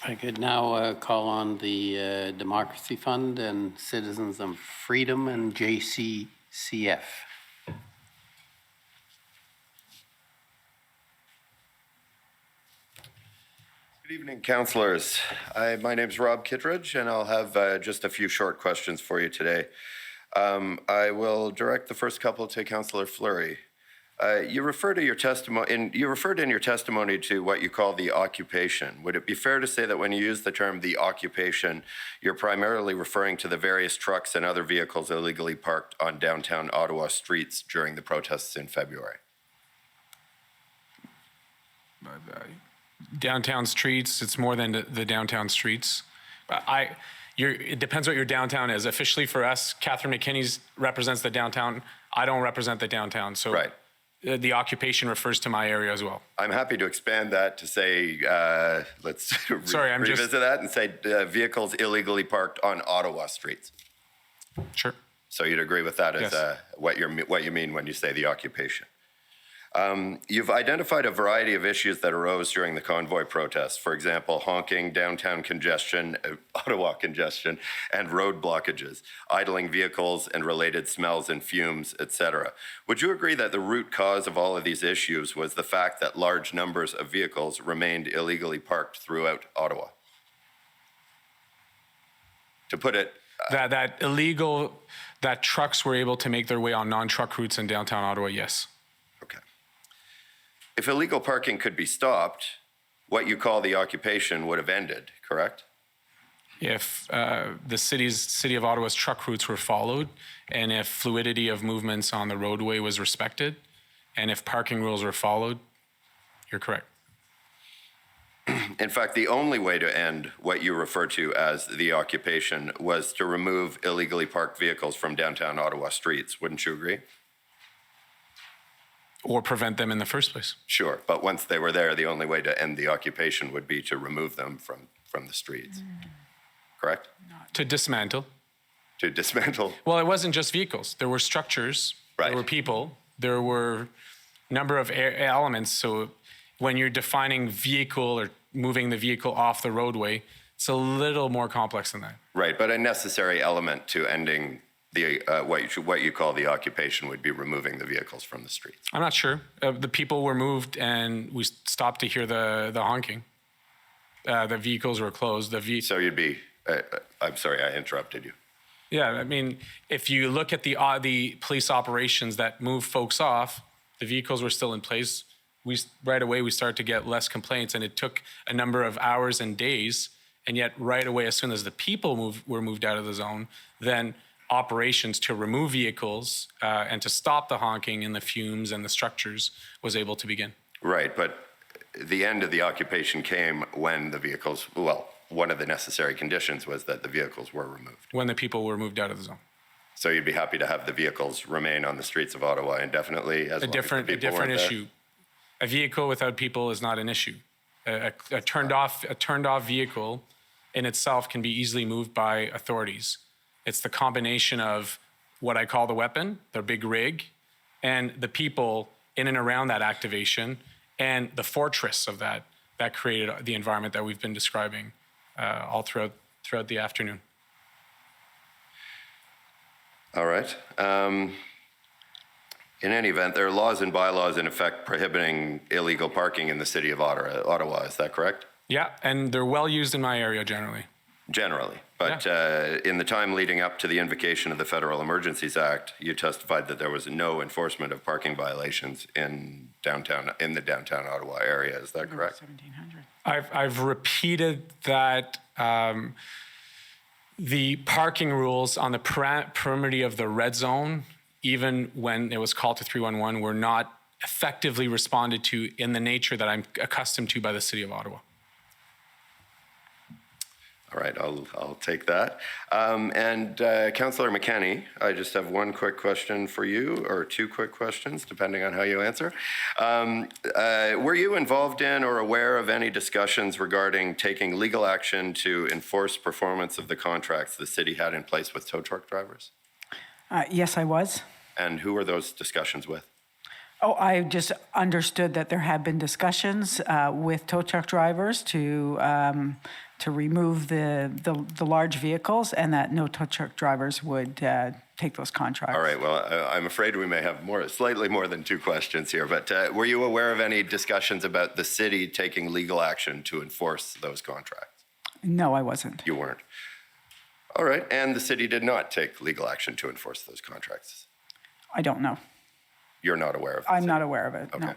I could now call on the Democracy Fund and Citizens of Freedom and JCCF. Good evening, councillors. My name's Rob Kittredge, and I'll have just a few short questions for you today. I will direct the first couple to Councillor Fleury. You referred in your testimony to what you call the occupation. Would it be fair to say that when you use the term the occupation, you're primarily referring to the various trucks and other vehicles illegally parked on downtown Ottawa streets during the protests in February? Downtown streets, it's more than the downtown streets. It depends what your downtown is. Officially for us, Catherine McKinney represents the downtown. I don't represent the downtown. So right. The occupation refers to my area as well. I'm happy to expand that to say, let's revisit that and say vehicles illegally parked on Ottawa streets. Sure. So you'd agree with that as yes. What you mean when you say the occupation. You've identified a variety of issues that arose during the Convoy protests. For example, honking, downtown congestion, Ottawa congestion, and road blockages, idling vehicles and related smells and fumes, etc. Would you agree that the root cause of all of these issues was the fact that large numbers of vehicles remained illegally parked throughout Ottawa? To put it... that trucks were able to make their way on non-truck routes in downtown Ottawa, yes. Okay. If illegal parking could be stopped, what you call the occupation would have ended, correct? If the City of Ottawa's truck routes were followed, and if fluidity of movements on the roadway was respected, and if parking rules were followed, you're correct. In fact, the only way to end what you refer to as the occupation was to remove illegally parked vehicles from downtown Ottawa streets. Wouldn't you agree? Or prevent them in the first place. Sure, but once they were there, the only way to end the occupation would be to remove them from the streets. Correct? To dismantle. To dismantle. Well, it wasn't just vehicles. There were structures, right. There were people, there were a number of elements. So when you're defining vehicle or moving the vehicle off the roadway, it's a little more complex than that. Right, but a necessary element to ending the what you call the occupation would be removing the vehicles from the streets. I'm not sure. The people were moved, and we stopped to hear the honking. The vehicles were closed. So you'd be. I'm sorry, I interrupted you. Yeah, I mean, if you look at the police operations that moved folks off, the vehicles were still in place. Right away we started to get less complaints, and it took a number of hours and days. And yet, right away, as soon as the people were moved out of the zone, then operations to remove vehicles and to stop the honking and the fumes and the structures was able to begin. Right, but the end of the occupation came when the vehicles, well, one of the necessary conditions was that the vehicles were removed. When the people were moved out of the zone. So you'd be happy to have the vehicles remain on the streets of Ottawa indefinitely as a different issue. A vehicle without people is not an issue. A turned off vehicle in itself can be easily moved by authorities. It's the combination of what I call the weapon, the big rig, and the people in and around that activation, and the fortress of that created the environment that we've been describing all throughout the afternoon. All right. In any event, there are laws and bylaws in effect prohibiting illegal parking in the city of Ottawa. Is that correct? Yeah, and they're well used in my area generally. Generally. But in the time leading up to the invocation of the Federal Emergencies Act, you testified that there was no enforcement of parking violations in the downtown Ottawa area. Is that correct? 1,700. I've repeated that the parking rules on the perimeter of the red zone, even when it was called to 311, were not effectively responded to in the nature that I'm accustomed to by the City of Ottawa. All right, I'll take that. Councillor McKenna, I just have one quick question for you, or two quick questions, depending on how you answer. Were you involved in or aware of any discussions regarding taking legal action to enforce performance of the contracts the city had in place with tow truck drivers? Yes, I was. And who were those discussions with? Oh, I just understood that there had been discussions with tow truck drivers to remove the large vehicles, and that no tow truck drivers would take those contracts. All right, well, I'm afraid we may have slightly more than two questions here, but were you aware of any discussions about the city taking legal action to enforce those contracts? No, I wasn't. You weren't. All right, and the city did not take legal action to enforce those contracts? I don't know. You're not aware of it? I'm not aware of it, no. Okay.